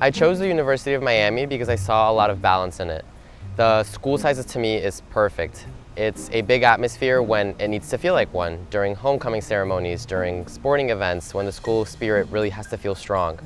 I chose the University of Miami because I saw a lot of balance in it. The school sizes to me is perfect. It's a big atmosphere when it needs to feel like one, during homecoming ceremonies, during sporting events, when the school spirit really has to feel strong.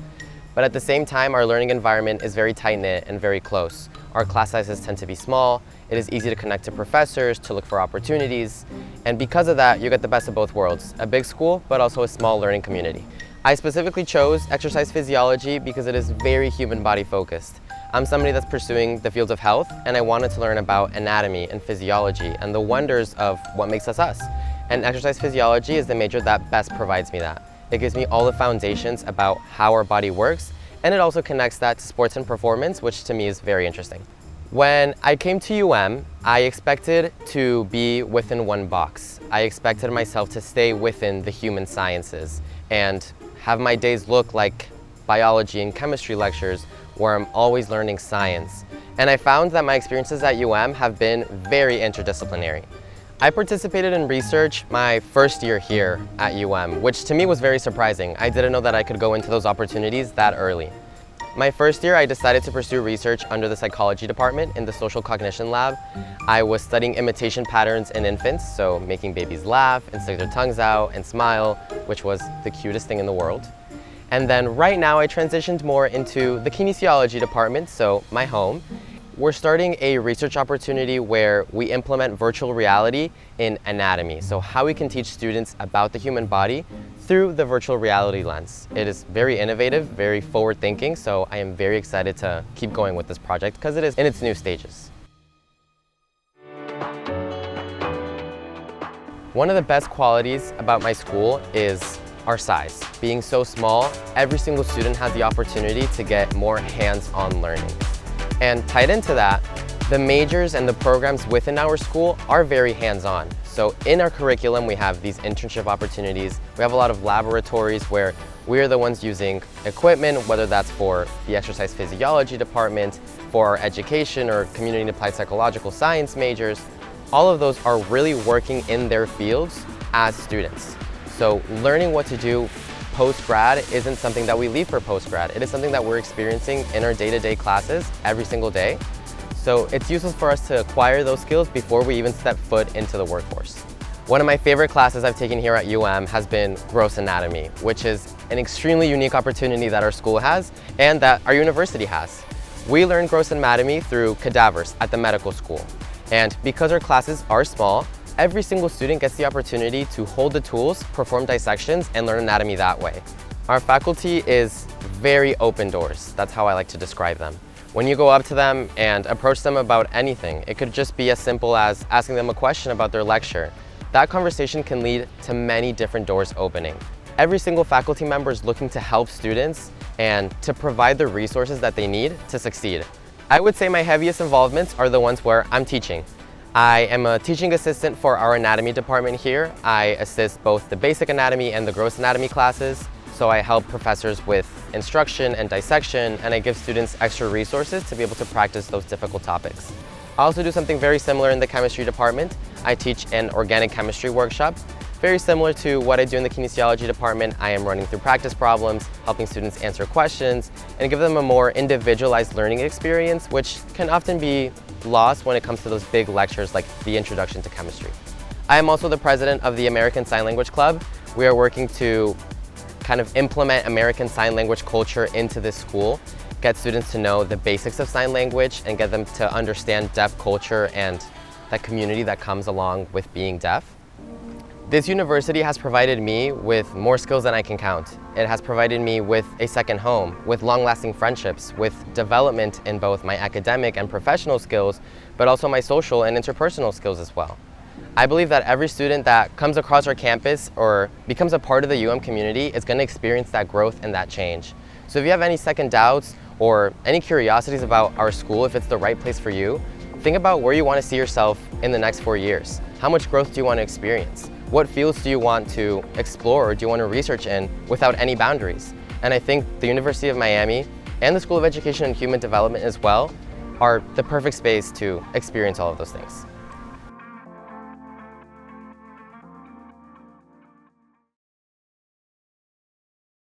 But at the same time, our learning environment is very tight-knit and very close. Our class sizes tend to be small, it is easy to connect to professors, to look for opportunities, and because of that, you get the best of both worlds, a big school, but also a small learning community. I specifically chose exercise physiology because it is very human body focused. I'm somebody that's pursuing the fields of health, and I wanted to learn about anatomy and physiology and the wonders of what makes us us. And exercise physiology is the major that best provides me that. It gives me all the foundations about how our body works, and it also connects that to sports and performance, which to me is very interesting. When I came to UM, I expected to be within one box. I expected myself to stay within the human sciences and have my days look like biology and chemistry lectures where I'm always learning science. And I found that my experiences at UM have been very interdisciplinary. I participated in research my first year here at UM, which to me was very surprising. I didn't know that I could go into those opportunities that early. My first year, I decided to pursue research under the psychology department in the social cognition lab. I was studying imitation patterns in infants, so making babies laugh and stick their tongues out and smile, which was the cutest thing in the world. And then right now I transitioned more into the kinesiology department, so my home. We're starting a research opportunity where we implement virtual reality in anatomy, so how we can teach students about the human body through the virtual reality lens. It is very innovative, very forward-thinking, so I am very excited to keep going with this project because it is in its new stages. One of the best qualities about my school is our size. Being so small, every single student has the opportunity to get more hands-on learning. And tied into that, the majors and the programs within our school are very hands-on. So in our curriculum, we have these internship opportunities. We have a lot of laboratories where we're the ones using equipment, whether that's for the exercise physiology department, for our education or community and applied psychological science majors. All of those are really working in their fields as students. So learning what to do post-grad isn't something that we leave for post-grad. It is something that we're experiencing in our day-to-day classes every single day. So it's useful for us to acquire those skills before we even step foot into the workforce. One of my favorite classes I've taken here at UM has been gross anatomy, which is an extremely unique opportunity that our school has and that our university has. We learn gross anatomy through cadavers at the medical school. And because our classes are small, every single student gets the opportunity to hold the tools, perform dissections, and learn anatomy that way. Our faculty is very open doors. That's how I like to describe them. When you go up to them and approach them about anything, it could just be as simple as asking them a question about their lecture. That conversation can lead to many different doors opening. Every single faculty member is looking to help students and to provide the resources that they need to succeed. I would say my heaviest involvements are the ones where I'm teaching. I am a teaching assistant for our anatomy department here. I assist both the basic anatomy and the gross anatomy classes. So I help professors with instruction and dissection, and I give students extra resources to be able to practice those difficult topics. I also do something very similar in the chemistry department. I teach an organic chemistry workshop. Very similar to what I do in the kinesiology department, I am running through practice problems, helping students answer questions, and give them a more individualized learning experience, which can often be lost when it comes to those big lectures like the Introduction to Chemistry. I am also the president of the American Sign Language Club. We are working to kind of implement American Sign Language culture into this school, get students to know the basics of sign language and get them to understand deaf culture and that community that comes along with being deaf. This university has provided me with more skills than I can count. It has provided me with a second home, with long-lasting friendships, with development in both my academic and professional skills, but also my social and interpersonal skills as well. I believe that every student that comes across our campus or becomes a part of the UM community is going to experience that growth and that change. So if you have any second doubts or any curiosities about our school, if it's the right place for you, think about where you want to see yourself in the next 4 years. How much growth do you want to experience? What fields do you want to explore or do you want to research in without any boundaries? And I think the University of Miami and the School of Education and Human Development as well are the perfect space to experience all of those things.